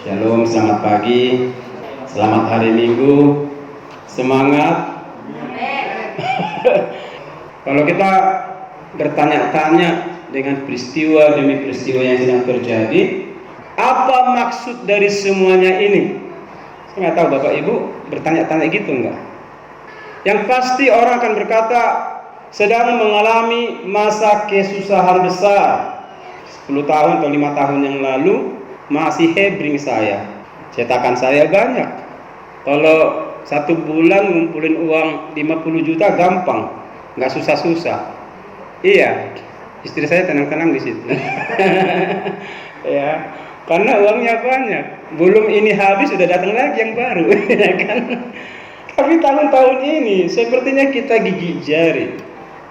Shalom, selamat pagi, selamat hari Minggu, semangat. Kalau kita bertanya-tanya dengan peristiwa demi peristiwa yang sedang terjadi, apa maksud dari semuanya ini? Saya nggak tahu Bapak Ibu bertanya-tanya gitu enggak? Yang pasti orang akan berkata sedang mengalami masa kesusahan besar. 10 tahun atau 5 tahun yang lalu masih hebring saya, cetakan saya banyak. Kalau 1 bulan ngumpulin uang 50 juta gampang, nggak susah-susah. Iya, istri saya tenang-tenang di situ. Ya, karena uangnya banyak. Belum ini habis sudah datang lagi yang baru, ya kan? Tapi tahun-tahun ini sepertinya kita gigit jari.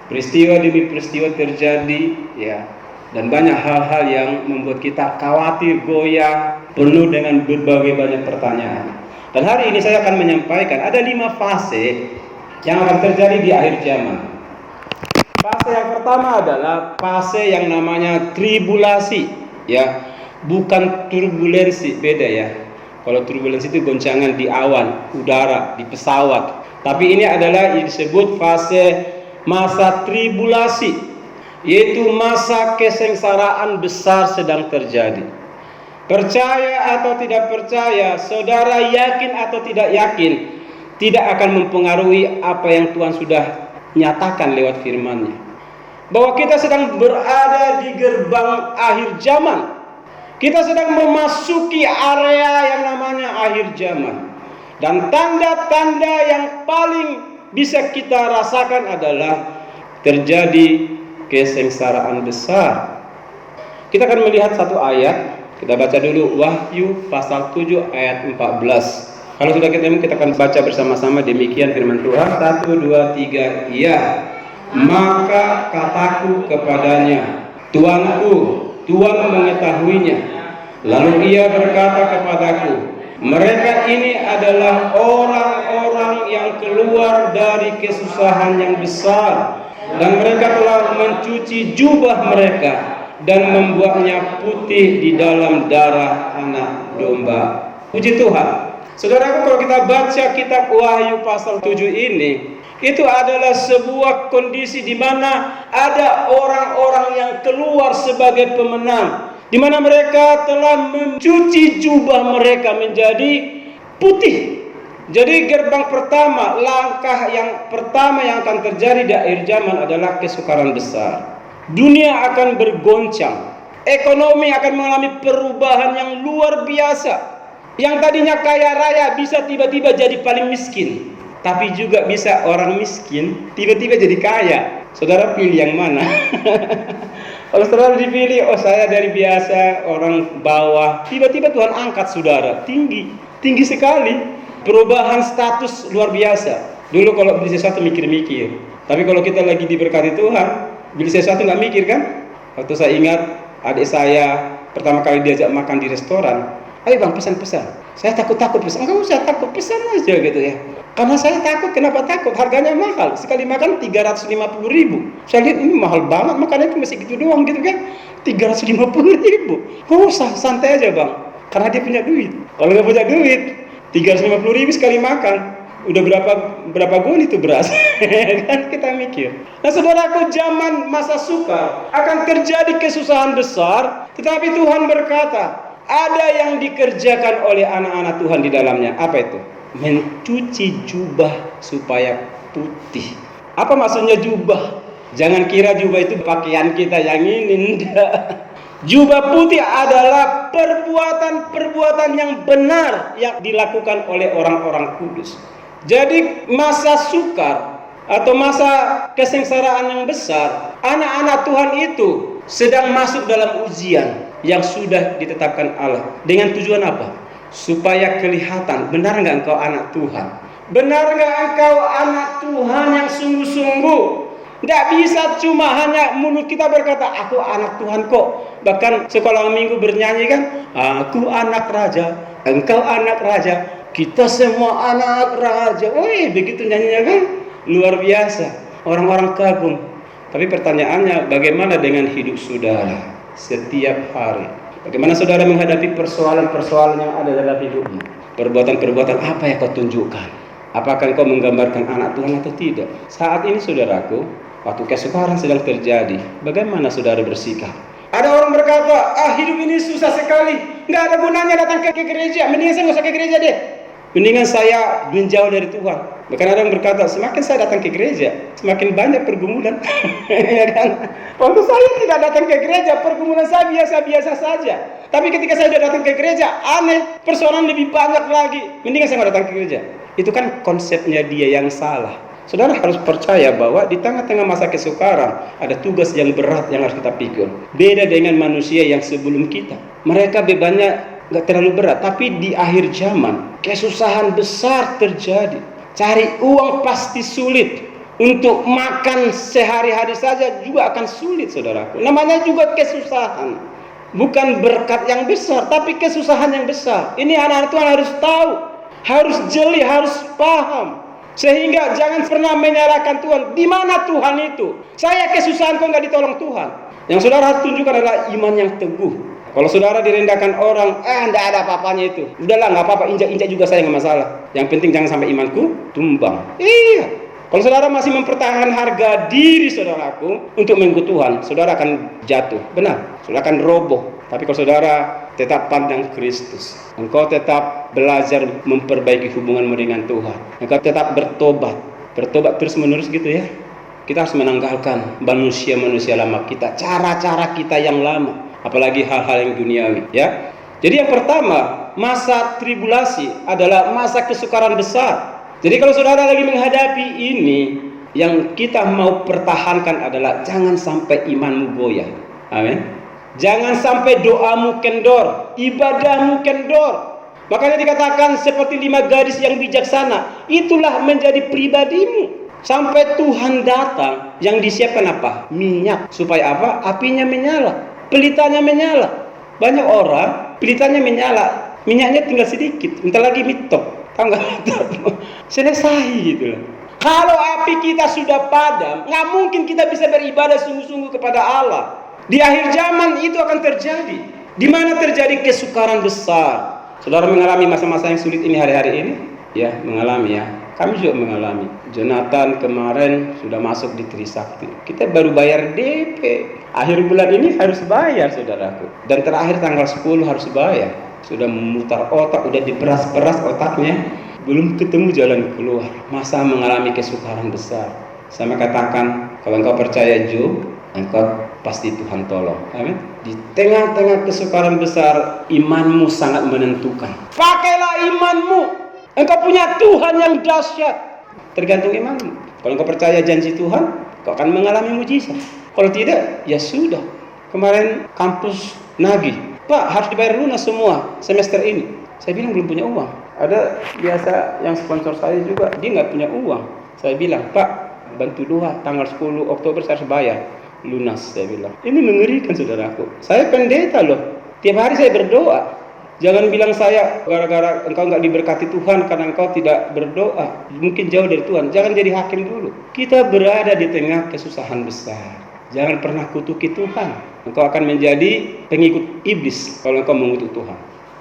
Peristiwa demi peristiwa terjadi, ya. Dan banyak hal-hal yang membuat kita khawatir, goyah, penuh dengan berbagai banyak pertanyaan. Dan hari ini saya akan menyampaikan ada 5 fase yang akan terjadi di akhir zaman. Fase yang pertama adalah fase yang namanya tribulasi, ya, bukan turbulensi, beda ya. Kalau turbulensi itu goncangan di awan, udara, di pesawat. Tapi ini adalah yang disebut fase masa tribulasi, yaitu masa kesengsaraan besar sedang terjadi. Percaya atau tidak percaya, saudara yakin atau tidak yakin, tidak akan mempengaruhi apa yang Tuhan sudah nyatakan lewat firman-Nya. Bahwa kita sedang berada di gerbang akhir zaman. Kita sedang memasuki area yang namanya akhir zaman. Dan tanda-tanda yang paling bisa kita rasakan adalah terjadi kesengsaraan besar. Kita akan melihat satu ayat. Kita baca dulu Wahyu pasal 7 ayat 14. Kalau sudah ketemu kita akan baca bersama-sama. Demikian firman Tuhan. 1, 2, 3. Iya, maka kataku kepadanya, Tuanku, Tuhan mengetahuinya. Lalu ia berkata kepadaku, mereka ini adalah orang-orang yang keluar dari kesusahan yang besar, dan mereka telah mencuci jubah mereka dan membuatnya putih di dalam darah anak domba. Puji Tuhan. Saudaraku, kalau kita baca kitab Wahyu pasal 7 ini, itu adalah sebuah kondisi di mana ada orang-orang yang keluar sebagai pemenang, di mana mereka telah mencuci jubah mereka menjadi putih. Jadi gerbang pertama, langkah yang pertama yang akan terjadi di akhir zaman adalah kesukaran besar. Dunia akan bergoncang, ekonomi akan mengalami perubahan yang luar biasa. Yang tadinya kaya raya bisa tiba-tiba jadi paling miskin, tapi juga bisa orang miskin tiba-tiba jadi kaya. Saudara pilih yang mana? Kalau saudara dipilih, oh saya dari biasa orang bawah, tiba-tiba Tuhan angkat saudara tinggi sekali. Perubahan status luar biasa. Dulu kalau beli sesuatu mikir-mikir, tapi kalau kita lagi diberkati Tuhan, beli sesuatu nggak mikir kan? Waktu saya ingat adik saya pertama kali diajak makan di restoran, ayo bang pesan-pesan. Saya takut pesan, enggak usah takut, pesan aja gitu ya. Karena saya takut, kenapa takut? Harganya mahal, sekali makan 350.000. Saya lihat ini mahal banget, makannya cuma segitu doang gitu kan. 350.000. Oh santai aja bang, karena dia punya duit. Kalau nggak punya duit, 350.000 sekali makan, udah berapa gon itu beras. Kan kita mikir. Nah saudaraku, zaman masa sukar akan terjadi kesusahan besar, tetapi Tuhan berkata ada yang dikerjakan oleh anak-anak Tuhan di dalamnya. Apa itu? Mencuci jubah supaya putih. Apa maksudnya jubah? Jangan kira jubah itu pakaian kita yang ini, enggak. Jubah putih adalah perbuatan-perbuatan yang benar yang dilakukan oleh orang-orang kudus. Jadi masa sukar atau masa kesengsaraan yang besar, anak-anak Tuhan itu sedang masuk dalam ujian yang sudah ditetapkan Allah. Dengan tujuan apa? Supaya kelihatan, benar nggak engkau anak Tuhan? Benar nggak engkau anak Tuhan yang sungguh-sungguh? Tidak bisa cuma hanya mulut kita berkata, aku anak Tuhan kok. Bahkan sekolah minggu bernyanyi kan, aku anak raja, engkau anak raja, kita semua anak raja. Begitu nyanyinya kan, luar biasa. Orang-orang kagum. Tapi pertanyaannya, bagaimana dengan hidup saudara setiap hari? Bagaimana saudara menghadapi persoalan-persoalan yang ada dalam hidupmu? Perbuatan-perbuatan apa yang kau tunjukkan? Apakah kau menggambarkan anak Tuhan atau tidak? Saat ini saudaraku, waktu kesukaran sedang terjadi, bagaimana saudara bersikap? Ada orang berkata, hidup ini susah sekali, nggak ada gunanya datang ke gereja, mendingan saya nggak usah ke gereja deh. Mendingan saya menjauh dari Tuhan. Bahkan ada yang berkata, semakin saya datang ke gereja, semakin banyak pergumulan. Ya kan? Waktu saya tidak datang ke gereja, pergumulan saya biasa-biasa saja. Tapi ketika saya sudah datang ke gereja, aneh, persoalan lebih banyak lagi. Mendingan saya nggak datang ke gereja. Itu kan konsepnya dia yang salah. Saudara harus percaya bahwa di tengah-tengah masa kesukaran ada tugas yang berat yang harus kita pikul. Beda dengan manusia yang sebelum kita. Mereka bebannya nggak terlalu berat, tapi di akhir zaman kesusahan besar terjadi. Cari uang pasti sulit, untuk makan sehari-hari saja juga akan sulit, saudaraku. Namanya juga kesusahan, bukan berkat yang besar, tapi kesusahan yang besar. Ini anak-anak Tuhan harus tahu, harus jeli, harus paham, sehingga jangan pernah menyalahkan Tuhan. Di mana Tuhan itu? Saya kesusahan kok nggak ditolong Tuhan. Yang saudara harus tunjukkan adalah iman yang teguh. Kalau saudara direndahkan orang, enggak ada apa-apanya itu. Udahlah, nggak apa-apa, injak-injak juga saya nggak masalah. Yang penting jangan sampai imanku tumbang. Iya. Kalau saudara masih mempertahankan harga diri saudaraku untuk mengikut Tuhan, saudara akan jatuh. Benar, saudara akan roboh. Tapi kalau saudara tetap pandang Kristus, engkau tetap belajar memperbaiki hubunganmu dengan Tuhan, engkau tetap bertobat terus menerus gitu ya. Kita harus menanggalkan manusia-manusia lama kita, cara-cara kita yang lama. Apalagi hal-hal yang duniawi, ya. Jadi yang pertama, masa tribulasi adalah masa kesukaran besar. Jadi kalau saudara lagi menghadapi ini, yang kita mau pertahankan adalah jangan sampai imanmu goyah. Amin. Jangan sampai doamu kendor, ibadahmu kendor. Makanya dikatakan seperti 5 gadis yang bijaksana, itulah menjadi pribadimu. Sampai Tuhan datang, yang disiapkan apa? Minyak. Supaya apa? Apinya menyala, pelitanya menyala. Banyak orang pelitanya menyala, minyaknya tinggal sedikit, bentar lagi mitop. Tahu nggak? Selesai gitu loh. Kalau api kita sudah padam, nggak mungkin kita bisa beribadah sungguh-sungguh kepada Allah. Di akhir zaman itu akan terjadi, di mana terjadi kesukaran besar. Saudara mengalami masa-masa yang sulit ini hari-hari ini? Ya, mengalami ya. Kami juga mengalami. Jonathan kemarin sudah masuk di Trisakti. Kita baru bayar DP. Akhir bulan ini harus bayar, saudaraku. Dan terakhir tanggal 10 harus bayar. Sudah memutar otak, udah diperas-peras otaknya, belum ketemu jalan keluar. Masa mengalami kesukaran besar. Saya katakan, kalau engkau percaya Job, engkau pasti Tuhan tolong. Amin. Di tengah-tengah kesukaran besar, imanmu sangat menentukan. Pakailah imanmu. Engkau punya Tuhan yang dahsyat. Tergantung imanmu. Kalau engkau percaya janji Tuhan, kau akan mengalami mujizat. Kalau tidak, ya sudah. Kemarin kampus nagih, Pak, harus dibayar lunas semua semester ini. Saya bilang belum punya uang. Ada biasa yang sponsor saya juga, dia nggak punya uang. Saya bilang, Pak, bantu doa, tanggal 10 Oktober saya harus bayar lunas. Saya bilang, ini mengerikan saudaraku. Saya pendeta loh, tiap hari saya berdoa. Jangan bilang saya gara-gara engkau nggak diberkati Tuhan karena engkau tidak berdoa, mungkin jauh dari Tuhan. Jangan jadi hakim dulu. Kita berada di tengah kesusahan besar. Jangan pernah kutuki Tuhan. Engkau akan menjadi pengikut iblis kalau engkau mengutuk Tuhan.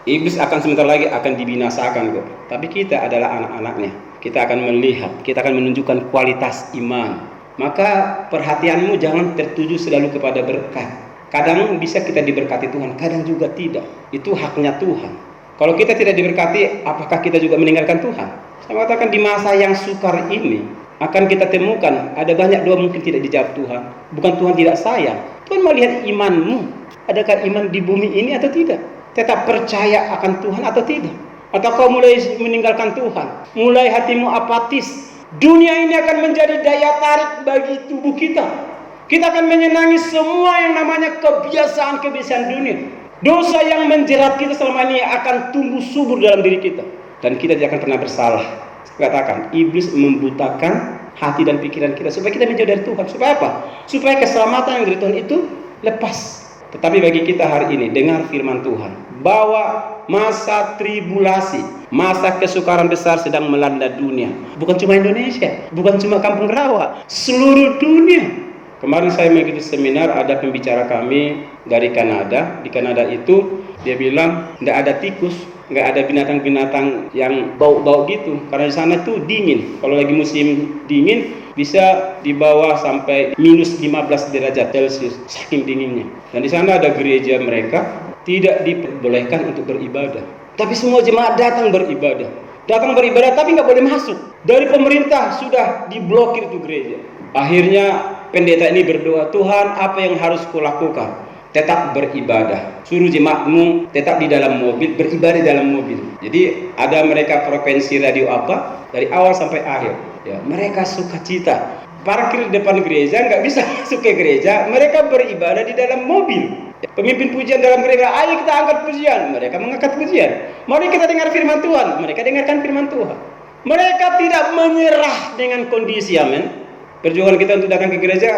Iblis akan sebentar lagi akan dibinasakan kok. Tapi kita adalah anak-anaknya. Kita akan melihat, kita akan menunjukkan kualitas iman. Maka perhatianmu jangan tertuju selalu kepada berkat. Kadang bisa kita diberkati Tuhan, kadang juga tidak. Itu haknya Tuhan. Kalau kita tidak diberkati, apakah kita juga meninggalkan Tuhan? Saya katakan di masa yang sukar ini, akan kita temukan ada banyak doa mungkin tidak dijawab Tuhan. Bukan Tuhan tidak sayang. Tuhan melihat imanmu. Adakah iman di bumi ini atau tidak? Tetap percaya akan Tuhan atau tidak? Atau kau mulai meninggalkan Tuhan? Mulai hatimu apatis. Dunia ini akan menjadi daya tarik bagi tubuh kita. Kita akan menyenangi semua yang namanya kebiasaan-kebiasaan dunia. Dosa yang menjerat kita selama ini akan tumbuh subur dalam diri kita. Dan kita tidak akan pernah bersalah. Katakan, iblis membutakan hati dan pikiran kita supaya kita menjauh dari Tuhan. Supaya apa? Supaya keselamatan yang dari Tuhan itu lepas. Tetapi bagi kita hari ini, dengar firman Tuhan. Bahwa masa tribulasi, masa kesukaran besar sedang melanda dunia. Bukan cuma Indonesia, bukan cuma Kampung Rawa, seluruh dunia. Kemarin saya mengikuti seminar, ada pembicara kami dari Kanada. Di Kanada itu dia bilang tidak ada tikus, nggak ada binatang-binatang yang bau-bau gitu, karena di sana tuh dingin. Kalau lagi musim dingin bisa di bawah sampai minus 15 derajat Celcius, saking dinginnya. Dan di sana ada gereja mereka tidak diperbolehkan untuk beribadah, tapi semua jemaat datang beribadah. Tapi nggak boleh masuk. Dari pemerintah sudah diblokir itu gereja. Akhirnya pendeta ini berdoa, Tuhan, apa yang harus kulakukan? Tetap beribadah. Suruh jemaatmu tetap di dalam mobil, beribadah di dalam mobil. Jadi ada mereka frekuensi radio apa dari awal sampai akhir. Ya, mereka sukacita. Parkir di depan gereja, nggak bisa masuk ke gereja. Mereka beribadah di dalam mobil. Pemimpin pujian dalam gereja, ayo kita angkat pujian. Mereka mengangkat pujian. Mari kita dengar firman Tuhan. Mereka dengarkan firman Tuhan. Mereka tidak menyerah dengan kondisi, amin. Perjuangan kita untuk datang ke gereja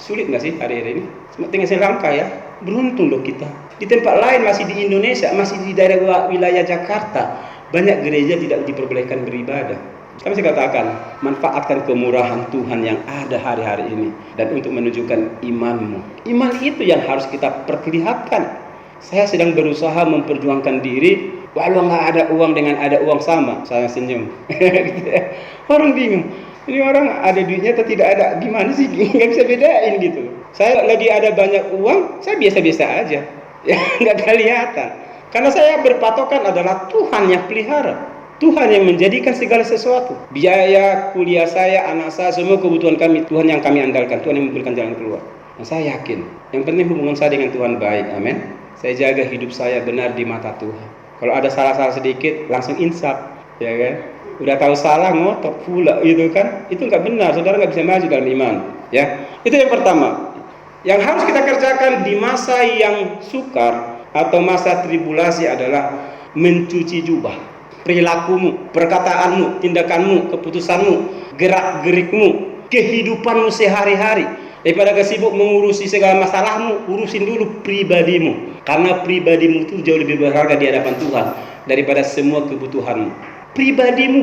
sulit nggak sih hari-hari ini? Tinggal selangkah ya. Beruntung loh kita. Di tempat lain, masih di Indonesia, masih di daerah wilayah Jakarta, banyak gereja tidak diperbolehkan beribadah. Kami saya katakan, manfaatkan kemurahan Tuhan yang ada hari-hari ini dan untuk menunjukkan imanmu. Iman itu yang harus kita perlihatkan. Saya sedang berusaha memperjuangkan diri, walau nggak ada uang dengan ada uang sama, saya senyum. Orang bingung. Ini orang ada duitnya atau tidak ada, gimana sih? Nggak bisa bedain gitu. Saya lagi ada banyak uang, saya biasa-biasa aja, ya nggak kelihatan. Karena saya berpatokan adalah Tuhan yang pelihara. Tuhan yang menjadikan segala sesuatu. Biaya kuliah saya, anak saya, semua kebutuhan kami, Tuhan yang kami andalkan. Tuhan yang memberikan jalan keluar. Dan saya yakin, yang penting hubungan saya dengan Tuhan baik. Amin. Saya jaga hidup saya benar di mata Tuhan. Kalau ada salah-salah sedikit, langsung insaf, ya kan? Udah tahu salah, ngotot pula, gitu kan? Itu nggak benar. Saudara nggak bisa maju dalam iman. Ya, itu yang pertama. Yang harus kita kerjakan di masa yang sukar atau masa tribulasi adalah mencuci jubah. Perilakumu, perkataanmu, tindakanmu, keputusanmu, gerak-gerikmu, kehidupanmu sehari-hari. Daripada kesibuk mengurusi segala masalahmu, urusin dulu pribadimu. Karena pribadimu itu jauh lebih berharga di hadapan Tuhan daripada semua kebutuhanmu. Pribadimu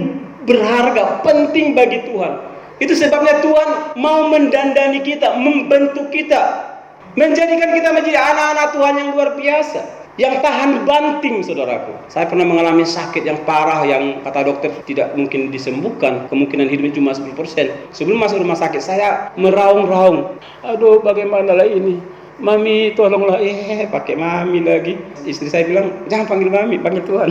berharga, penting bagi Tuhan. Itu sebabnya Tuhan mau mendandani kita, membentuk kita, menjadikan kita menjadi anak-anak Tuhan yang luar biasa. Yang tahan banting, saudaraku. Saya pernah mengalami sakit yang parah yang kata dokter tidak mungkin disembuhkan. Kemungkinan hidupnya cuma 10%. Sebelum masuk rumah sakit, saya meraung-raung. Aduh, bagaimana lah ini? Mami, tolonglah. Pakai mami lagi. Istri saya bilang, jangan panggil mami, panggil Tuhan.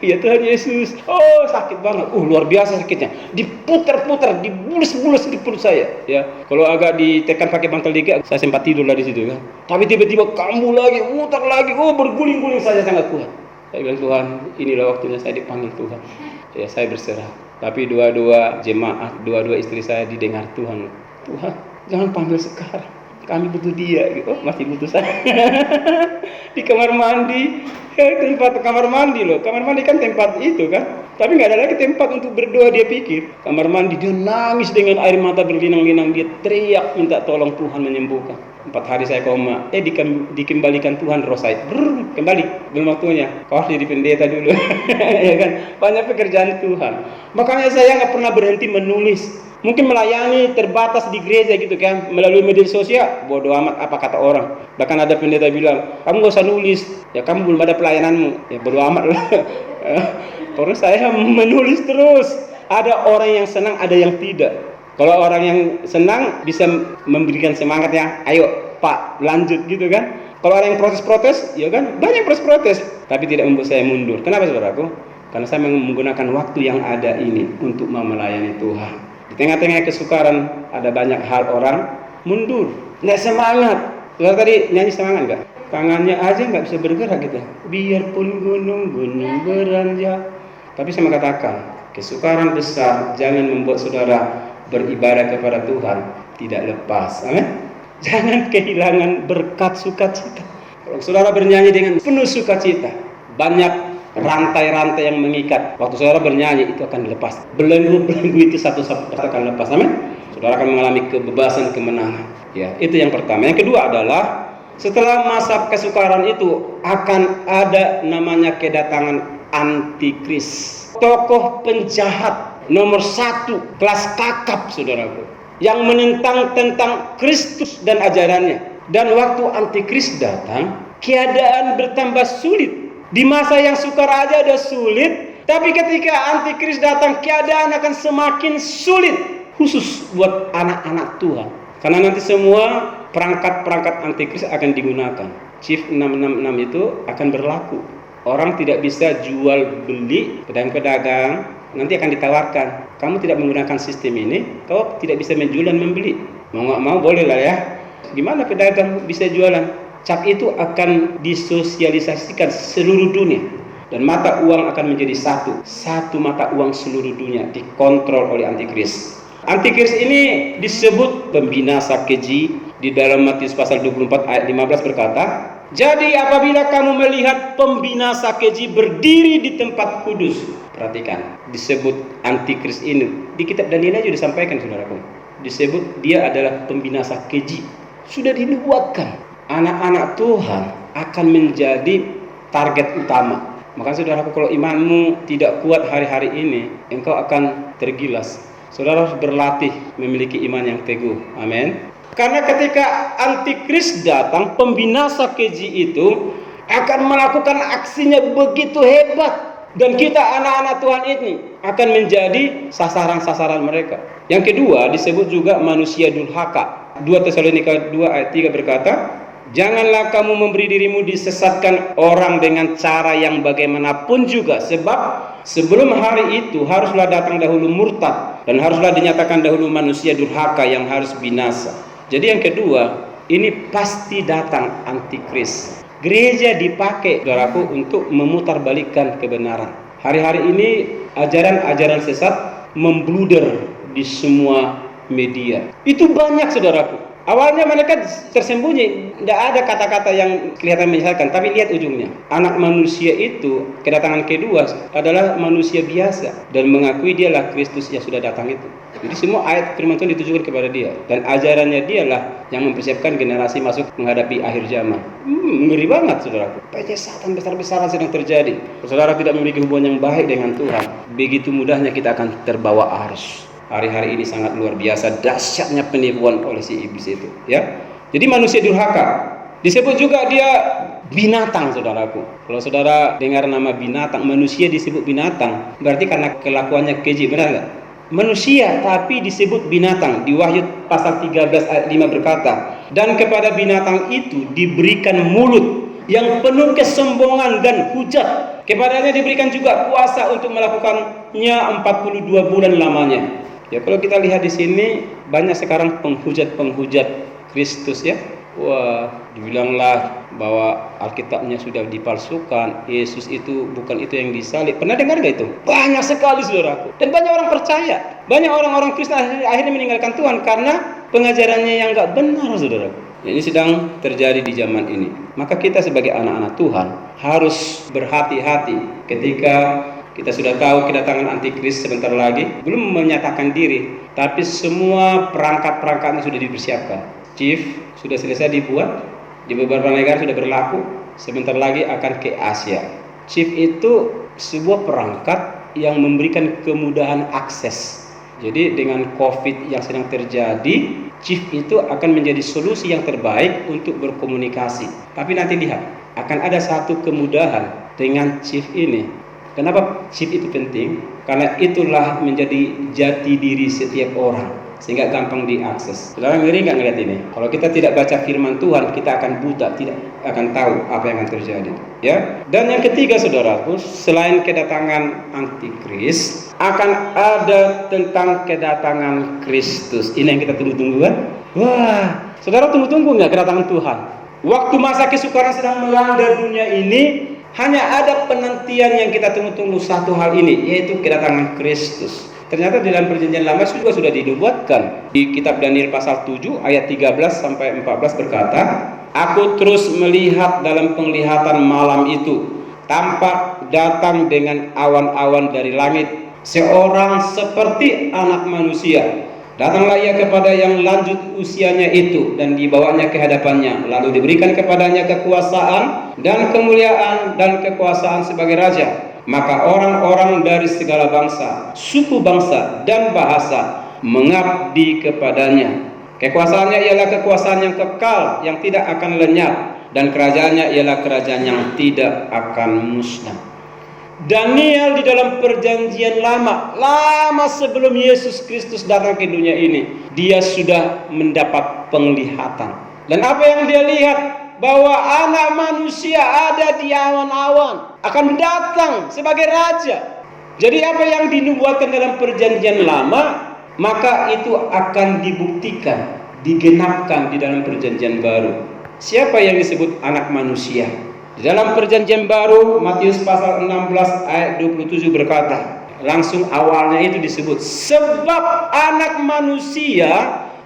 Ya Tuhan Yesus. Oh, sakit banget. Luar biasa sakitnya. Diputar-putar, dibulus-bulus di perut saya. Ya, kalau agak ditekan pakai bantal dikit, saya sempat tidur lah di situ kan. Tapi tiba-tiba kambuh lagi, mutar lagi. Berguling-guling saja sangat kuat. Saya bilang, Tuhan, inilah waktunya saya dipanggil Tuhan. Ya, saya berserah. Tapi dua-dua jemaat, dua-dua istri saya didengar Tuhan. Tuhan, jangan panggil sekarang. Kami butuh dia, gitu. Masih butuh saya. Di kamar mandi, tempat kamar mandi loh. Kamar mandi kan tempat itu kan. Tapi nggak ada lagi tempat untuk berdoa, dia pikir. Kamar mandi, dia nangis dengan air mata berlinang-linang. Dia teriak minta tolong Tuhan menyembuhkan. 4 hari saya koma. Dikembalikan Tuhan roh saya. Kembali, belum waktunya. Kau harus jadi pendeta dulu. Ya kan? Banyak pekerjaan Tuhan. Makanya saya nggak pernah berhenti menulis. Mungkin melayani terbatas di gereja gitu kan, melalui media sosial, bodoh amat apa kata orang. Bahkan ada pendeta bilang, kamu gak usah nulis, ya kamu belum ada pelayananmu, ya bodoh amat lah. Terus saya menulis terus. Ada orang yang senang, ada yang tidak. Kalau orang yang senang bisa memberikan semangat ya, ayo Pak lanjut gitu kan. Kalau orang yang protes-protes, ya kan banyak protes-protes, tapi tidak membuat saya mundur. Kenapa saudaraku? Karena saya menggunakan waktu yang ada ini untuk melayani Tuhan. Di tengah-tengah kesukaran ada banyak hal orang mundur, nggak semangat. Saudara tadi nyanyi semangat nggak? Tangannya aja nggak bisa bergerak gitu. Biarpun gunung-gunung beranjak. Tapi saya mengatakan, kesukaran besar jangan membuat saudara beribadah kepada Tuhan tidak lepas. Amin. Jangan kehilangan berkat sukacita. Kalau saudara bernyanyi dengan penuh sukacita, banyak rantai-rantai yang mengikat. Waktu saudara bernyanyi itu akan dilepas. Belenggu-belenggu itu satu-satu akan lepas. Amin. Saudara akan mengalami kebebasan, kemenangan. Ya, itu yang pertama. Yang kedua adalah setelah masa kesukaran itu akan ada namanya kedatangan antikris. Tokoh penjahat nomor 1 kelas kakap, saudaraku. yang menentang tentang Kristus dan ajarannya. Dan waktu antikris datang, keadaan bertambah sulit. Di masa yang sukar aja udah sulit, tapi ketika antikris datang, keadaan akan semakin sulit, khusus buat anak-anak Tuhan. Karena nanti semua perangkat-perangkat antikris akan digunakan. Chief 666 itu akan berlaku. Orang tidak bisa jual beli, pedagang-pedagang nanti akan ditawarkan, kamu tidak menggunakan sistem ini, kau tidak bisa menjual dan membeli. Mau nggak mau boleh lah ya. Gimana pedagang bisa jualan? Cap itu akan disosialisasikan seluruh dunia, dan mata uang akan menjadi satu mata uang seluruh dunia, dikontrol oleh antikris. Antikris ini disebut pembinasa keji. Di dalam Matius pasal 24 ayat 15 berkata, jadi apabila kamu melihat pembinasa keji berdiri di tempat kudus, perhatikan, disebut antikris ini di kitab Daniel aja disampaikan, saudaraku, disebut dia adalah pembinasa keji. Sudah dinubuatkan anak-anak Tuhan akan menjadi target utama. Maka saudaraku, kalau imanmu tidak kuat hari-hari ini, engkau akan tergilas. Saudara harus berlatih memiliki iman yang teguh. Amin. Karena ketika antikris datang, pembinasa keji itu akan melakukan aksinya begitu hebat, dan kita anak-anak Tuhan ini akan menjadi sasaran-sasaran mereka. Yang kedua disebut juga manusia durhaka. 2 Tesalonika 2 ayat 3 berkata, janganlah kamu memberi dirimu disesatkan orang dengan cara yang bagaimanapun juga, sebab sebelum hari itu haruslah datang dahulu murtad, dan haruslah dinyatakan dahulu manusia durhaka yang harus binasa. Jadi yang kedua, ini pasti datang antikris. Gereja dipakai, saudaraku, untuk memutarbalikkan kebenaran. Hari-hari ini ajaran-ajaran sesat membluder di semua media. Itu banyak, saudaraku. Awalnya mereka tersembunyi, tidak ada kata-kata yang kelihatan menyesalkan, tapi lihat ujungnya. Anak manusia itu, kedatangan kedua adalah manusia biasa, dan mengakui dialah Kristus yang sudah datang itu. Jadi semua ayat firman Tuhan ditujukan kepada dia, dan ajarannya dialah yang mempersiapkan generasi masuk menghadapi akhir zaman. Ngeri banget, saudaraku. Penyesatan besar-besaran sedang terjadi. Saudara tidak memiliki hubungan yang baik dengan Tuhan, begitu mudahnya kita akan terbawa arus. Hari-hari ini sangat luar biasa dahsyatnya penipuan oleh si iblis itu, ya. Jadi manusia durhaka disebut juga dia binatang, saudaraku. Kalau saudara dengar nama binatang, manusia disebut binatang, berarti karena kelakuannya keji, benar nggak? Manusia tapi disebut binatang. Di Wahyu pasal 13 ayat 5 berkata, dan kepada binatang itu diberikan mulut yang penuh kesombongan dan hujat. Kepadanya diberikan juga kuasa untuk melakukannya 42 bulan lamanya. Ya, kalau kita lihat di sini banyak sekarang penghujat-penghujat Kristus, ya. Wah, dibilanglah bahwa Alkitabnya sudah dipalsukan, Yesus itu bukan itu yang disalib. Pernah dengar gak itu? Banyak sekali, saudaraku. Dan banyak orang percaya. Banyak orang-orang Kristen akhirnya meninggalkan Tuhan karena pengajarannya yang gak benar, saudaraku. Ini sedang terjadi di zaman ini. Maka kita sebagai anak-anak Tuhan harus berhati-hati ketika kita sudah tahu kedatangan antikris sebentar lagi, belum menyatakan diri, tapi semua perangkat-perangkatnya sudah dipersiapkan. Chief sudah selesai dibuat, di beberapa negara sudah berlaku, sebentar lagi akan ke Asia. Chief itu sebuah perangkat yang memberikan kemudahan akses. Jadi dengan COVID yang sedang terjadi, Chief itu akan menjadi solusi yang terbaik untuk berkomunikasi. Tapi nanti lihat, akan ada satu kemudahan dengan Chief ini. Kenapa chip itu penting? Karena itulah menjadi jati diri setiap orang, sehingga gampang diakses. Saudara ngeri nggak ngeliat ini? Kalau kita tidak baca firman Tuhan, kita akan buta, tidak akan tahu apa yang akan terjadi. Ya. Dan yang ketiga, saudaraku, selain kedatangan antikris, akan ada tentang kedatangan Kristus. Ini yang kita tunggu-tunggu, kan? Wah, saudara tunggu-tunggu nggak kedatangan Tuhan? Waktu masa kesukaran sedang melanda dunia ini, hanya ada penantian yang kita tunggu-tunggu, satu hal ini, yaitu kedatangan Kristus. Ternyata dalam perjanjian lama juga sudah dinubuatkan. Di kitab Daniel pasal 7 ayat 13 sampai 14 berkata, aku terus melihat dalam penglihatan malam itu, tampak datang dengan awan-awan dari langit, seorang seperti anak manusia. Datanglah ia kepada yang lanjut usianya itu, dan dibawanya ke hadapannya, lalu diberikan kepadanya kekuasaan dan kemuliaan dan kekuasaan sebagai raja. Maka orang-orang dari segala bangsa, suku bangsa dan bahasa mengabdi kepadanya. Kekuasaannya ialah kekuasaan yang kekal, yang tidak akan lenyap, dan kerajaannya ialah kerajaan yang tidak akan musnah. Daniel di dalam perjanjian lama sebelum Yesus Kristus datang ke dunia ini, dia sudah mendapat penglihatan. Dan apa yang dia lihat? Bahwa anak manusia ada di awan-awan, akan datang sebagai raja. Jadi apa yang dinubuatkan dalam perjanjian lama, maka itu akan dibuktikan, digenapkan di dalam perjanjian baru. Siapa yang disebut anak manusia? Di dalam perjanjian baru, Matius pasal 16 ayat 27 berkata, langsung awalnya itu disebut, sebab anak manusia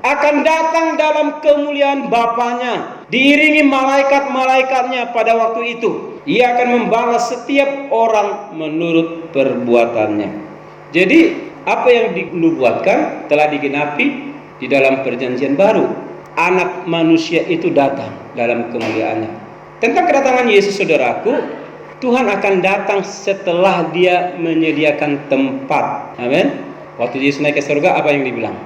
akan datang dalam kemuliaan Bapanya, diiringi malaikat-malaikatnya pada waktu itu. Ia akan membalas setiap orang menurut perbuatannya. Jadi apa yang dinubuatkan telah digenapi di dalam perjanjian baru. Anak manusia itu datang dalam kemuliaannya. Tentang kedatangan Yesus, saudaraku, Tuhan akan datang setelah dia menyediakan tempat. Amin. Waktu Yesus naik ke surga, apa yang dibilang?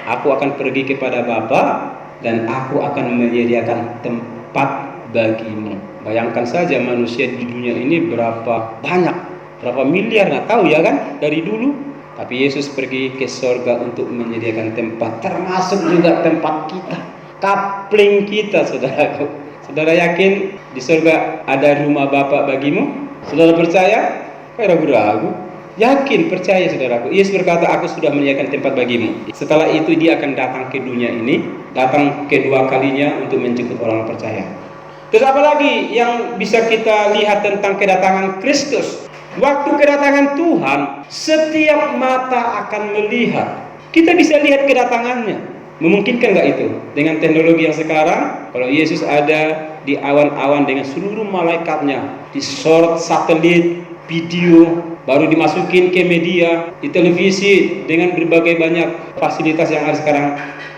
Aku akan pergi kepada Bapa dan aku akan menyediakan tempat bagimu. Bayangkan saja manusia di dunia ini berapa banyak, berapa miliar, nggak tahu ya kan, dari dulu. Tapi Yesus pergi ke surga untuk menyediakan tempat, termasuk juga tempat kita, kapling kita, saudaraku. Saudara yakin di surga ada rumah Bapa bagimu? Saudara percaya? Kok ragu-ragu? Yakin, percaya saudaraku. Yesus berkata, aku sudah menyediakan tempat bagimu. Setelah itu dia akan datang ke dunia ini, datang kedua kalinya untuk menjemput orang percaya. Terus apa lagi yang bisa kita lihat tentang kedatangan Kristus? Waktu kedatangan Tuhan, setiap mata akan melihat. Kita bisa lihat kedatangannya. Memungkinkan nggak itu? Dengan teknologi yang sekarang, kalau Yesus ada di awan-awan dengan seluruh malaikatnya, disorot satelit, video, baru dimasukin ke media, di televisi, dengan berbagai banyak fasilitas yang ada sekarang,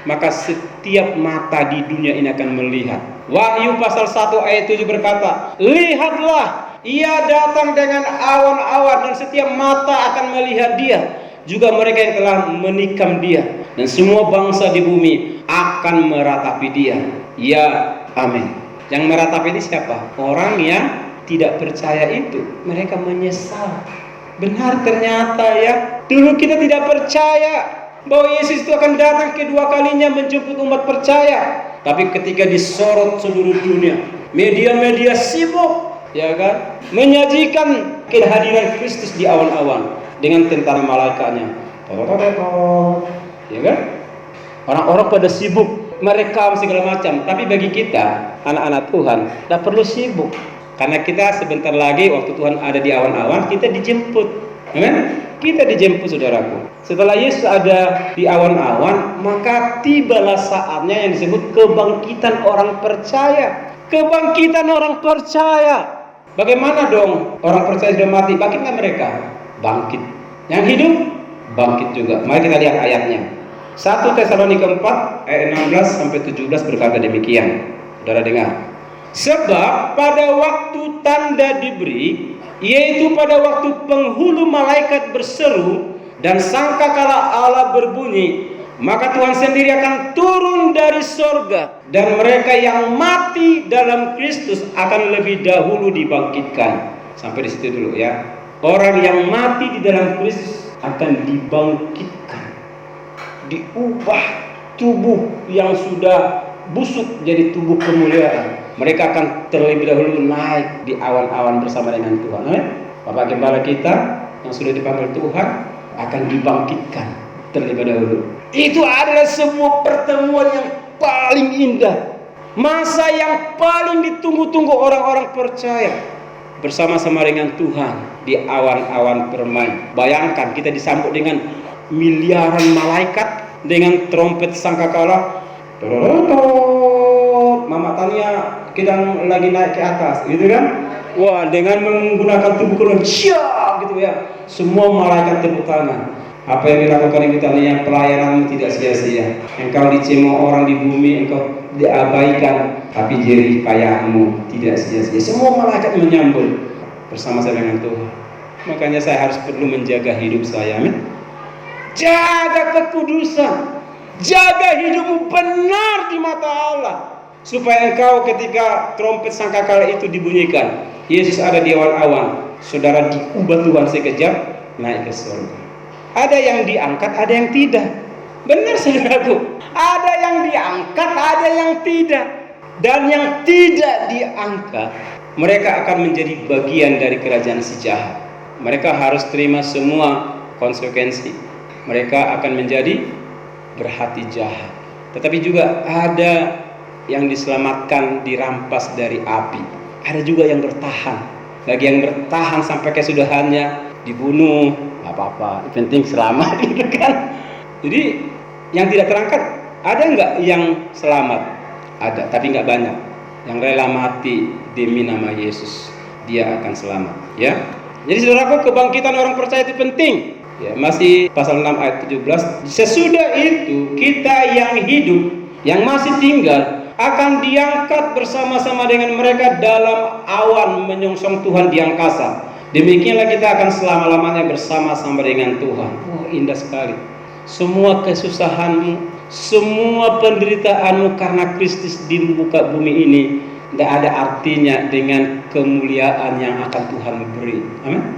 maka setiap mata di dunia ini akan melihat. Wahyu pasal 1 ayat 7 berkata, lihatlah, ia datang dengan awan-awan dan setiap mata akan melihat dia, juga mereka yang telah menikam dia, dan semua bangsa di bumi akan meratapi dia. Ya, amin. Yang meratapi ini siapa? Orang yang tidak percaya itu. Mereka menyesal. Benar ternyata ya, dulu kita tidak percaya bahwa Yesus itu akan datang kedua kalinya menjemput umat percaya. Tapi ketika disorot seluruh dunia, media-media sibuk, ya kan, menyajikan kehadiran Kristus di awan-awan dengan tentara malaikatnya, ya kan? Orang-orang pada sibuk merekam segala macam. Tapi bagi kita, anak-anak Tuhan, tidak perlu sibuk, karena kita sebentar lagi waktu Tuhan ada di awan-awan, kita dijemput. Amen? Kita dijemput, saudaraku. Setelah Yesus ada di awan-awan, maka tibalah saatnya yang disebut kebangkitan orang percaya. Kebangkitan orang percaya. Bagaimana dong? Orang percaya sudah mati, bangkit nggak mereka? Bangkit. Yang hidup, bangkit juga. Mari kita lihat ayatnya. 1 Tesalonika 4 ayat 16 sampai 17 berkata demikian. Saudara dengar. Sebab pada waktu tanda diberi, yaitu pada waktu penghulu malaikat berseru dan sangkakala Allah berbunyi, maka Tuhan sendiri akan turun dari sorga, dan mereka yang mati dalam Kristus akan lebih dahulu dibangkitkan. Sampai di situ dulu ya. Orang yang mati di dalam Kristus akan dibangkitkan, diubah tubuh yang sudah busuk jadi tubuh kemuliaan. Mereka akan terlebih dahulu naik di awan-awan bersama dengan Tuhan. Bapak Gembala kita yang sudah dipanggil Tuhan akan dibangkitkan terlebih dahulu. Itu adalah sebuah pertemuan yang paling indah, masa yang paling ditunggu-tunggu orang-orang percaya bersama-sama dengan Tuhan di awan-awan permai. Bayangkan kita disambut dengan miliaran malaikat dengan trompet sangkakala. Mama Tania kita lagi naik ke atas, gitu kan? Wah, dengan menggunakan tubuh keluar, gitu ya. Semua malaikat tepuk tangan. Apa yang dilakukan Ibu Tania, pelayananmu tidak sia-sia. Engkau dicemooh orang di bumi, engkau diabaikan, tapi jerih payahmu tidak sia-sia. Semua malaikat menyambut bersama-sama dengan Tuhan. Makanya saya harus perlu menjaga hidup saya, amin. Jaga kekudusan. Jaga hidupmu benar di mata Allah. Supaya engkau ketika trompet sangkakala itu dibunyikan, Yesus ada di awan-awan, saudara diubah Tuhan sekejap, naik ke surga. Ada yang diangkat, ada yang tidak. Benar saudaraku, ada yang diangkat, ada yang tidak. Dan yang tidak diangkat, mereka akan menjadi bagian dari kerajaan si jahat. Mereka harus terima semua konsekuensi. Mereka akan menjadi berhati jahat. Tetapi juga ada yang diselamatkan, dirampas dari api. Ada juga yang bertahan. Bagi yang bertahan sampai kesudahannya, dibunuh, gak apa-apa, yang penting selamat gitu kan. Jadi yang tidak terangkat, ada nggak yang selamat? Ada, tapi nggak banyak. Yang rela mati demi nama Yesus, dia akan selamat, ya. Jadi saudaraku, kebangkitan orang percaya itu penting. Ya, masih pasal 6 ayat 17. Sesudah itu kita yang hidup, yang masih tinggal, akan diangkat bersama-sama dengan mereka dalam awan menyongsong Tuhan di angkasa. Demikianlah kita akan selama-lamanya bersama-sama dengan Tuhan. Oh, indah sekali. Semua kesusahanmu, semua penderitaanmu karena Kristus di muka bumi ini tidak ada artinya dengan kemuliaan yang akan Tuhan beri. Amin.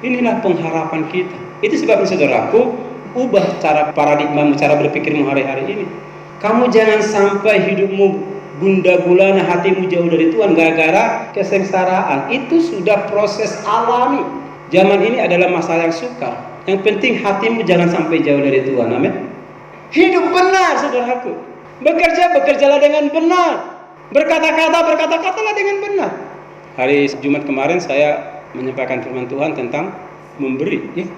Inilah pengharapan kita. Itu sebabnya saudaraku, ubah cara paradigmamu, cara berpikirmu hari-hari ini. Kamu jangan sampai hidupmu gundah gulana, hatimu jauh dari Tuhan gara-gara kesengsaraan. Itu sudah proses alami. Zaman ini adalah masa yang sukar. Yang penting hatimu jangan sampai jauh dari Tuhan. Amin. Hidup benar saudaraku. Bekerjalah dengan benar. Berkata-katalah dengan benar. Hari Jumat kemarin saya menyampaikan firman Tuhan tentang memberi, ya.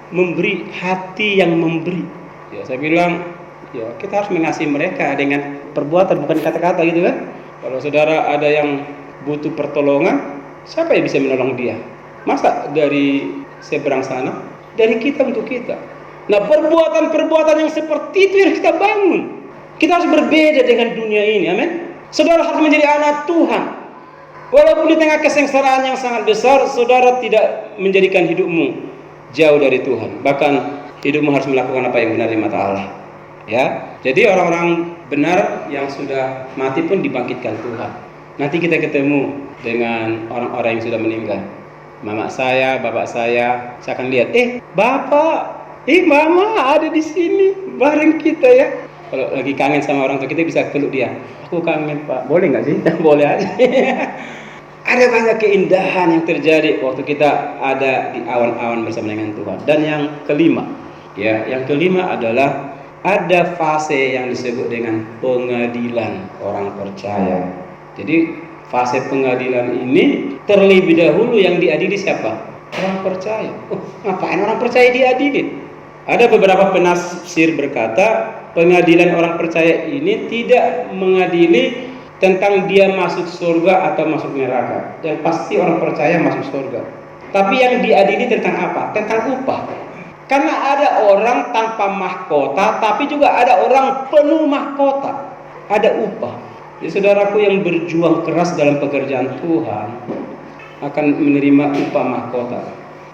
Memberi, hati yang memberi. Ya, saya bilang, ya kita harus mengasihi mereka dengan perbuatan, bukan kata-kata gitu kan. Kalau saudara ada yang butuh pertolongan, siapa yang bisa menolong dia? Masa dari seberang sana? Dari kita untuk kita. Nah, perbuatan-perbuatan yang seperti itu yang kita bangun. Kita harus berbeda dengan dunia ini, amin. Saudara harus menjadi anak Tuhan. Walaupun di tengah kesengsaraan yang sangat besar, saudara tidak menjadikan hidupmu jauh dari Tuhan. Bahkan hidupmu harus melakukan apa yang benar di mata Allah. Ya, jadi orang-orang benar yang sudah mati pun dibangkitkan Tuhan. Nanti kita ketemu dengan orang-orang yang sudah meninggal. Mama saya, bapak saya akan lihat, bapak, mama ada di sini bareng kita ya. Kalau lagi kangen sama orang tua kita bisa peluk dia. Aku kangen pak, boleh nggak sih? Boleh aja. Ada banyak keindahan yang terjadi waktu kita ada di awan-awan bersama dengan Tuhan. Dan yang kelima adalah ada fase yang disebut dengan pengadilan orang percaya. Jadi fase pengadilan ini terlebih dahulu yang diadili siapa? Orang percaya. Ngapain orang percaya diadili? Ada beberapa penafsir berkata pengadilan orang percaya ini tidak mengadili tentang dia masuk surga atau masuk neraka. Yang pasti orang percaya masuk surga. Tapi yang diadili tentang apa? Tentang upah. Karena ada orang tanpa mahkota, tapi juga ada orang penuh mahkota. Ada upah. Jadi saudaraku yang berjuang keras dalam pekerjaan Tuhan akan menerima upah mahkota.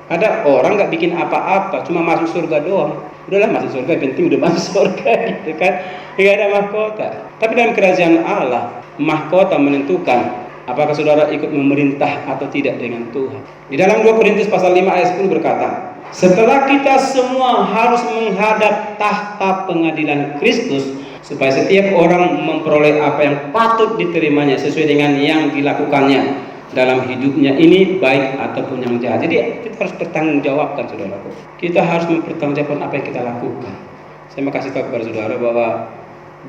Ada orang nggak bikin apa-apa, cuma masuk surga doang. Udahlah masuk surga, penting udah masuk surga gitu kan. Nggak ada mahkota. Tapi dalam kerajaan Allah, mahkota menentukan apakah saudara ikut memerintah atau tidak dengan Tuhan. Di dalam 2 Korintus pasal 5 ayat 10 berkata, setelah kita semua harus menghadap tahta pengadilan Kristus, supaya setiap orang memperoleh apa yang patut diterimanya sesuai dengan yang dilakukannya dalam hidupnya ini, baik ataupun yang jahat. Jadi kita harus bertanggungjawabkan saudaraku. Kita harus mempertanggungjawabkan apa yang kita lakukan. Saya mau kasih tahu kepada saudara bahwa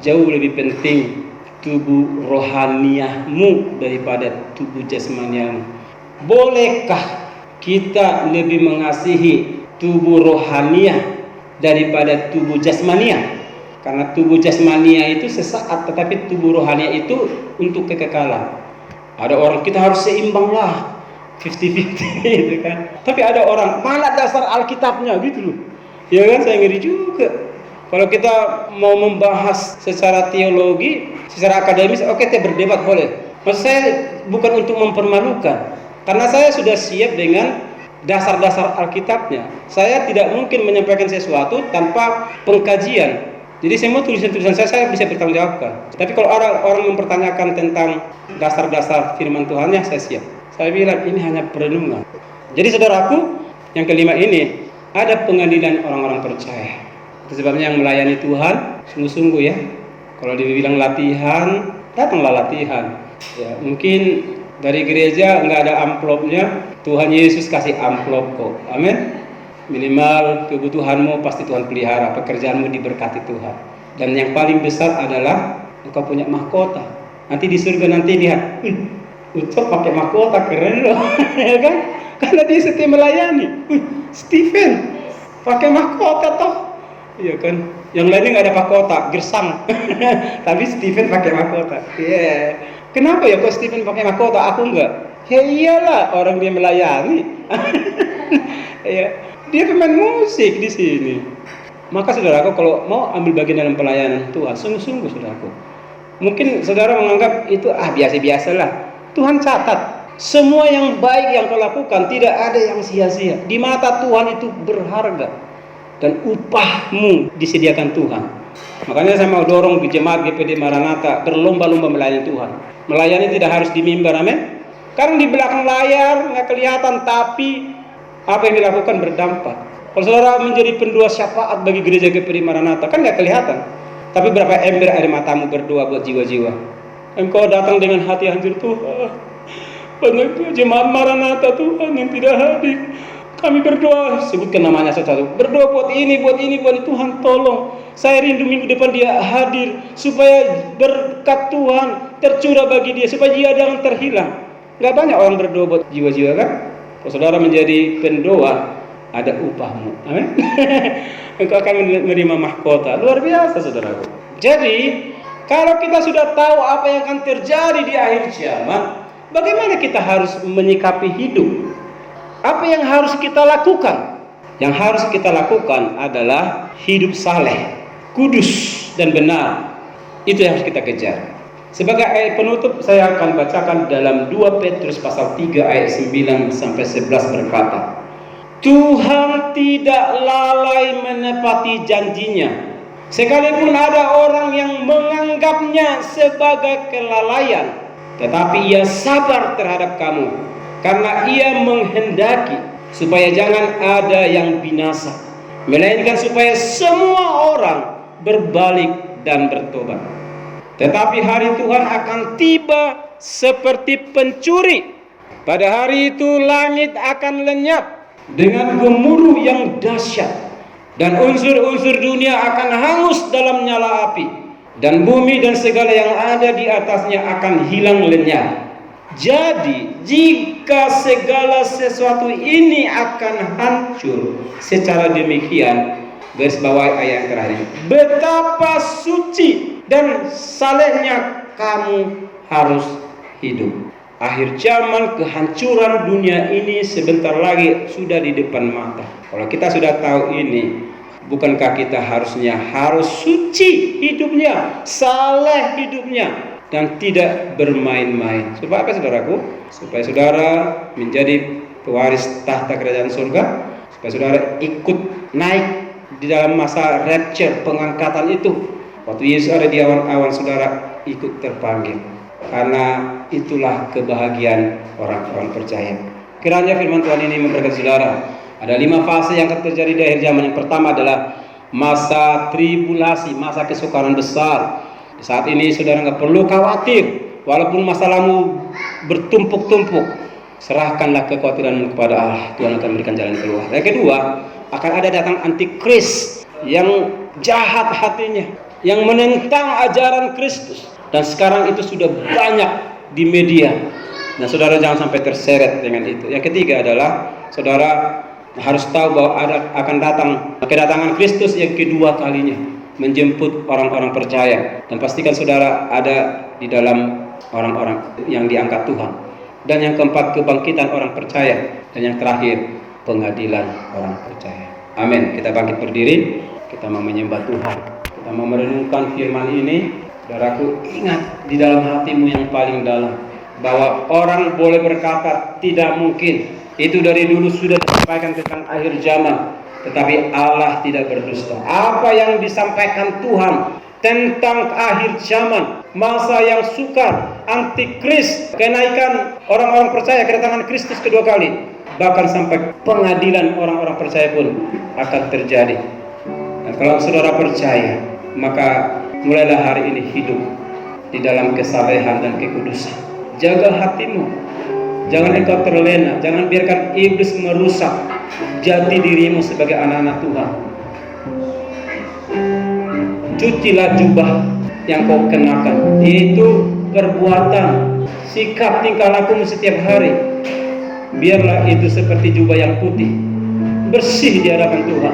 jauh lebih penting tubuh rohaniahmu daripada tubuh jasmaniahmu. Bolehkah kita lebih mengasihi tubuh rohaniah daripada tubuh jasmaniah? Karena tubuh jasmania itu sesaat, tetapi tubuh rohania itu untuk kekekalan. Ada orang kita harus seimbang lah, 50-50 gitu kan. Tapi ada orang mana dasar Alkitabnya gitu loh. Ya kan, saya ngeri juga. Kalau kita mau membahas secara teologi, secara akademis, oke, kita berdebat boleh. Maksud saya bukan untuk mempermalukan. Karena saya sudah siap dengan dasar-dasar Alkitabnya. Saya tidak mungkin menyampaikan sesuatu tanpa pengkajian. Jadi semua tulisan-tulisan saya bisa bertanggungjawabkan. Tapi kalau orang mempertanyakan tentang dasar-dasar firman Tuhannya, saya siap. Saya bilang ini hanya perenungan. Jadi saudaraku, yang kelima ini ada pengadilan orang-orang percaya. Itu sebabnya yang melayani Tuhan sungguh-sungguh ya. Kalau dibilang latihan, datanglah latihan. Ya, mungkin dari gereja nggak ada amplopnya, Tuhan Yesus kasih amplop kok. Amin. Minimal kebutuhanmu pasti Tuhan pelihara, pekerjaanmu diberkati Tuhan. Dan yang paling besar adalah engkau punya mahkota. Nanti di surga nanti lihat, Ucap pakai mahkota keren loh, ya kan? Karena dia setia melayani. Stephen pakai mahkota toh, iya kan? Yang lainnya nggak ada mahkota, gersang. Tapi Stephen pakai mahkota. Yeah. Kenapa ya kok Stephen pakai mahkota, aku enggak? Ya iyalah, orang dia melayani. Ya. Dia pemain musik di sini. Maka saudaraku kalau mau ambil bagian dalam pelayanan Tuhan, sungguh-sungguh saudaraku. Mungkin saudara menganggap itu biasa-biasalah. Tuhan catat semua yang baik yang kau lakukan, tidak ada yang sia-sia. Di mata Tuhan itu berharga dan upahmu disediakan Tuhan. Makanya saya mau dorong di jemaat GPD Maranatha berlomba-lomba melayani Tuhan. Melayani tidak harus di mimbar, amin. Karena di belakang layar nggak kelihatan, tapi apa yang dilakukan berdampak. Kalau saudara menjadi pendua syafaat bagi gereja GPD Maranatha, kan nggak kelihatan. Tapi berapa ember air matamu berdoa buat jiwa-jiwa. Engkau datang dengan hati hancur, Tuhan. Banyak jemaat Maranatha Tuhan yang tidak hadir. Kami berdoa, sebutkan namanya satu-satu. Berdoa buat ini, buat ini, buat ini. Tuhan tolong. Saya rindu minggu depan dia hadir. Supaya berkat Tuhan tercurah bagi dia. Supaya dia jangan terhilang. Gak banyak orang berdoa buat jiwa-jiwa kan? Kalau saudara menjadi pendoa, ada upahmu. Amin. Engkau akan menerima mahkota. Luar biasa saudaraku. Jadi, kalau kita sudah tahu apa yang akan terjadi di akhir zaman, bagaimana kita harus menyikapi hidup? Apa yang harus kita lakukan? Yang harus kita lakukan adalah hidup saleh, kudus dan benar. Itu yang harus kita kejar. Sebagai ayat penutup saya akan bacakan dalam 2 Petrus pasal 3 ayat 9 sampai 11 berkata, Tuhan tidak lalai menepati janjinya, sekalipun ada orang yang menganggapnya sebagai kelalaian, tetapi ia sabar terhadap kamu, karena ia menghendaki supaya jangan ada yang binasa, melainkan supaya semua orang berbalik dan bertobat. Tetapi hari Tuhan akan tiba seperti pencuri. Pada hari itu langit akan lenyap dengan gemuruh yang dahsyat, dan unsur-unsur dunia akan hangus dalam nyala api, dan bumi dan segala yang ada di atasnya akan hilang lenyap. Jadi jika segala sesuatu ini akan hancur secara demikian, garis bawah ayat yang terakhir, betapa suci dan salehnya kamu harus hidup. Akhir zaman, kehancuran dunia ini sebentar lagi sudah di depan mata. Kalau kita sudah tahu ini, bukankah kita harus suci hidupnya, saleh hidupnya, dan tidak bermain-main? Supaya apa saudaraku? Supaya saudara menjadi pewaris tahta kerajaan surga, supaya saudara ikut naik di dalam masa rapture, pengangkatan itu. Waktu Yesus ada di awan-awan, saudara ikut terpanggil. Karena itulah kebahagiaan orang-orang percaya. Kiranya firman Tuhan ini memberkati saudara. Ada 5 fase yang akan terjadi di akhir zaman. Yang pertama adalah masa tribulasi, masa kesukaran besar. Di saat ini saudara nggak perlu khawatir. Walaupun masalahmu bertumpuk-tumpuk, serahkanlah kekhawatiranmu kepada Allah. Tuhan akan memberikan jalan keluar. Yang kedua, akan ada datang antikris yang jahat hatinya, yang menentang ajaran Kristus. Dan sekarang itu sudah banyak di media. Nah, saudara jangan sampai terseret dengan itu. Yang ketiga adalah saudara harus tahu bahwa akan datang kedatangan Kristus yang kedua kalinya, menjemput orang-orang percaya. Dan pastikan saudara ada di dalam orang-orang yang diangkat Tuhan. Dan yang keempat, kebangkitan orang percaya. Dan yang terakhir, pengadilan orang percaya. Amin. Kita bangkit berdiri. Kita mau menyembah Tuhan. Kita mau merenungkan firman ini. Saudaraku, ingat di dalam hatimu yang paling dalam bahwa orang boleh berkata tidak mungkin, Itu dari dulu sudah disampaikan tentang akhir zaman. Tetapi Allah tidak berdusta. Apa yang disampaikan Tuhan tentang akhir zaman, masa yang sukar, antikris, kenaikan orang-orang percaya, kedatangan Kristus kedua kali, bahkan sampai pengadilan orang-orang percaya pun akan terjadi. Dan kalau saudara percaya, maka mulailah hari ini hidup di dalam kesalehan dan kekudusan. Jaga hatimu, jangan engkau terlena, jangan biarkan iblis merusak jati dirimu sebagai anak-anak Tuhan. Cucilah jubah yang kau kenakan, yaitu perbuatan, sikap, tingkah lakumu setiap hari. Biarlah itu seperti jubah yang putih, bersih di hadapan Tuhan,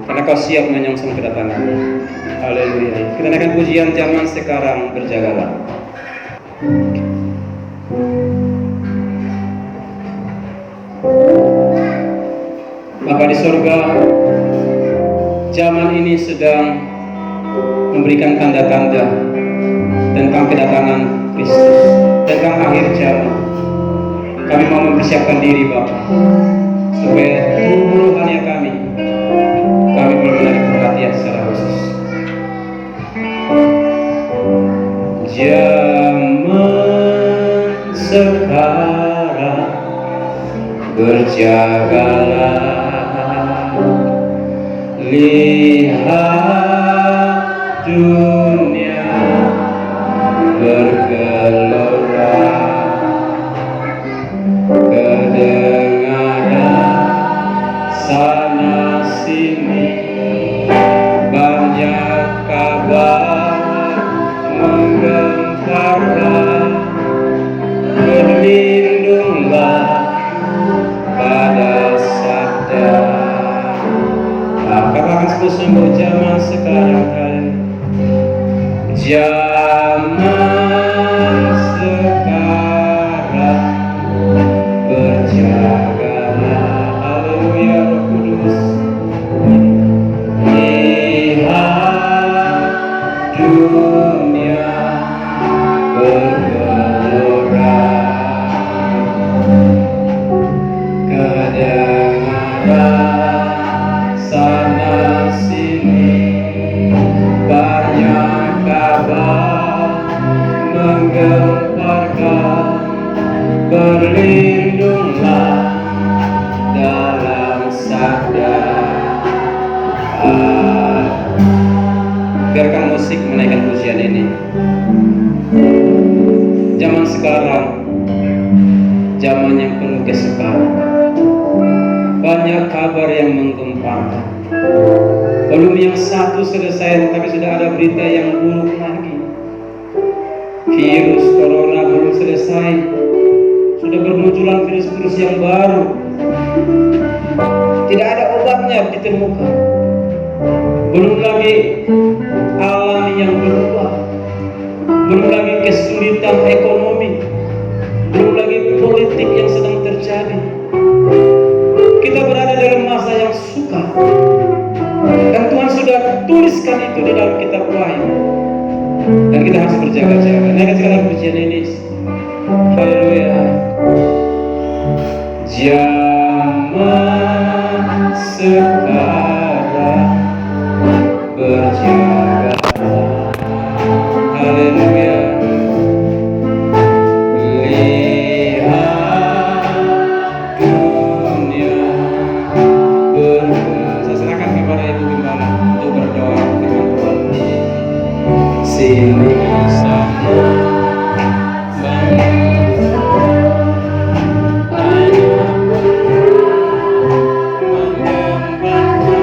karena kau siap menyongsong kedatangannya. Haleluya. Kita naikkan pujian zaman sekarang, berjagalah. Bapa di sorga, zaman ini sedang memberikan tanda-tanda tentang kedatangan Kristus, tentang akhir zaman. Kami mau mempersiapkan diri Bapa, supaya tubuh rohani kami boleh menarik perhatian secara khusus. Zaman sekarang, berjagalah, lihat dunia bergelora, kedengaran sana sini banyak kabar menggemparkan. Berlindunglah pada sabda. Katakan sungguh zaman sekarang kali. Zaman sekarang, berjagalah. Haleluya, Roh Kudus. Lihat dunia bergelora, kedengaran sana sini banyak kabar menggemparkan. Berlindunglah dalam sabda. Biarkan musik menaikkan pujian ini. Zaman sekarang, zaman yang penuh kesukaran, banyak kabar yang menggemparkan. Belum yang satu selesai, tapi sudah ada berita yang buruk lagi. Virus corona belum selesai, sudah bermunculan virus-virus yang baru. Tidak ada obatnya ditemukan. Belum lagi alam yang berubah, belum lagi kesulitan ekonomi, belum lagi politik yang sedang terjadi. Kita berada dalam masa yang sukar, dan Tuhan sudah tuliskan itu di dalam kitab Wahyu, dan kita harus berjaga-jaga. Naikkan sekali pujian ini. Haleluya. Zaman sekarang, berjaga. Haleluya. Lihat dunia bergelora. Saya serahkan kepada Ibu Gembala untuk berdoa firman Tuhan. Sini sama menggemparkan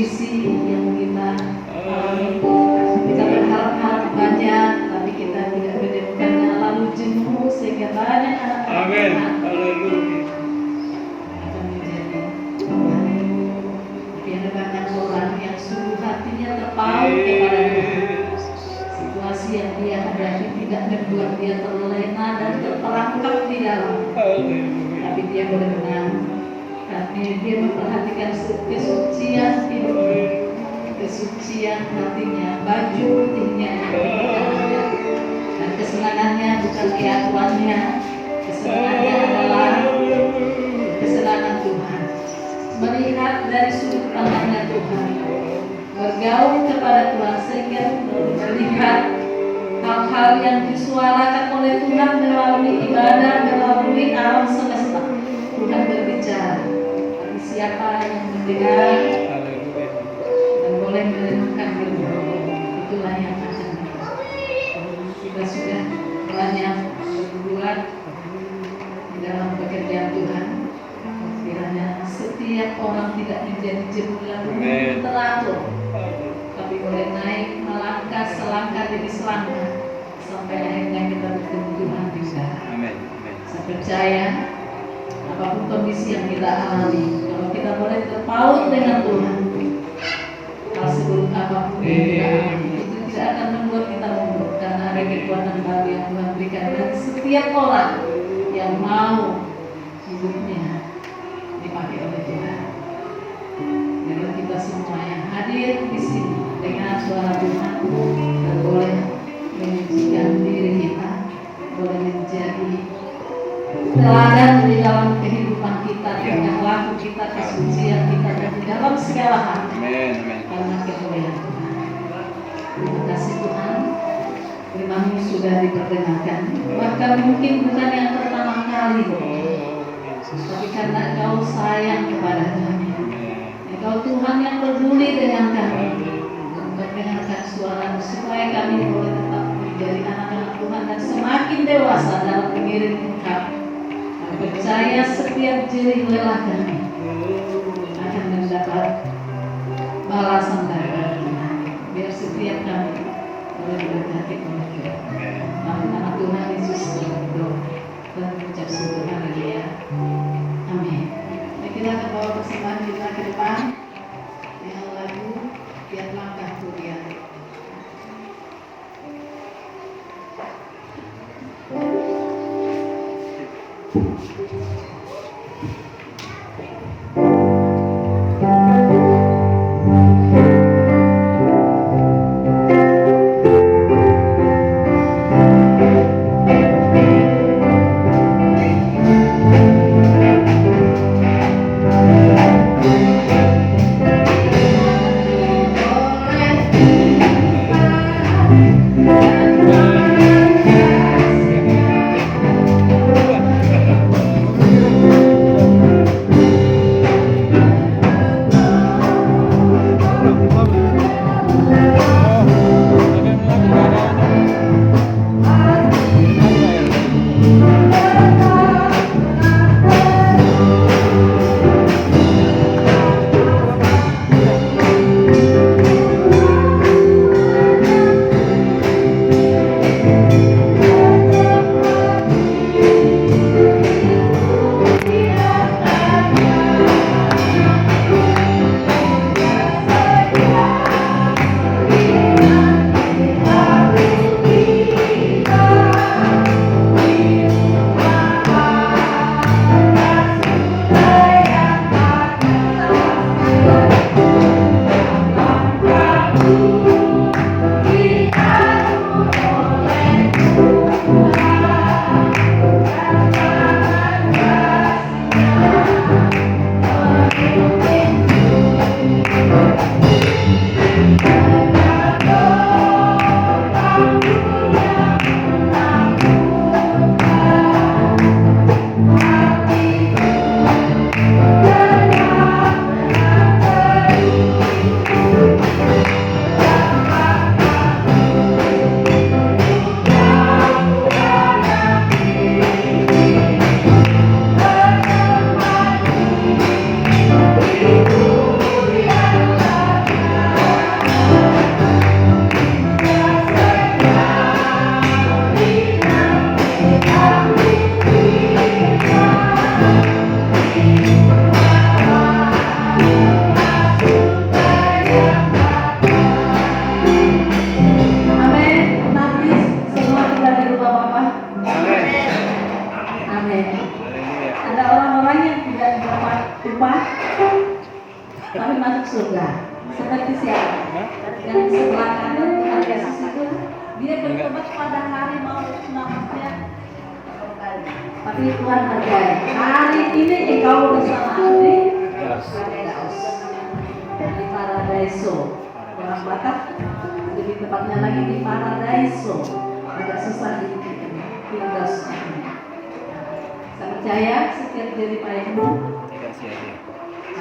kondisi yang kita alami. Kita berharap banyak, tapi kita tidak menemukannya, lalu jenuh sehingga banyak anak-anak akan menjadi Tuhan. Tapi ada banyak orang yang sungguh hatinya terpaut kepada Tuhan. Situasi yang dia hadapi tidak membuat dia terlena dan terperangkap di dalam, tapi dia berenang. Tapi dia memperhatikan kesucian hidupnya, kesucian hatinya, baju putihnya, dan kesenangannya bukan keakuannya. Kesenangannya adalah kesenangan Tuhan, melihat dari sudut pandangnya Tuhan, bergaul kepada Tuhan, sehingga melihat hal-hal yang disuarakan oleh Tuhan melalui ibadah, melalui alam semesta. Tuhan berbicara, tapi siapa yang mendengar dan boleh merenungkan diri, itulah yang akan kita sudah banyak berbuat di dalam pekerjaan Tuhan. Kiranya setiap orang tidak menjadi jenuh lalu teratur, tapi boleh naik melangkah selangkah demi selangkah sampai akhirnya kita bertemu Tuhan juga. Saya percaya apapun kondisi yang kita alami, kalau kita boleh terpaut dengan Tuhan, hal seburuk apapun yang kita alami itu tidak akan membuat kita mundur, karena ada kekuatan baru yang Tuhan berikan. Dan setiap orang yang mau hidupnya dipakai oleh Tuhan. Jadi kita semua yang hadir di sini dengan suara Tuhan dan boleh menyucikan diri kita, boleh menjadi teladan di dalam kehidupan kita, dengan laku kita, kesucian kita, dan di dalam segala hal. Karena kemuliaan Tuhan. Terima kasih Tuhan. Firman-Mu sudah diperdengarkan, bahkan mungkin bukan yang pertama kali, tapi karena Engkau sayang kepada kami, Engkau Tuhan yang peduli dengan kami, mendengarkan suara-Mu supaya kami boleh tetap menjadi anak-anak Tuhan dan semakin dewasa dalam mengiring Engkau. Kami percaya setiap jerih lelah kami akan mendapat balasan dari Tuhan. Biar setiap kami boleh diberkati oleh Tuhan. Nama Tuhan Yesus berdoa dan mengucap syukur. Haleluya. Amin. Kita akan bawa persembahan kita ke depan dengan lagu Tiap Langkah Kuliah. lupa, tapi masuk surga. Seperti siapa? Yang di sebelah kanan Tuhan Yesus itu, dia bertobat pada hari mau namanya. Tapi Tuhan hargai. Hari ini engkau bersama aku di Paradiso. Orang Batak lebih tepatnya lagi di Paradiso. Agak susah di Firdaus. Saya percaya setiap jerih payahmu Dikasih aja.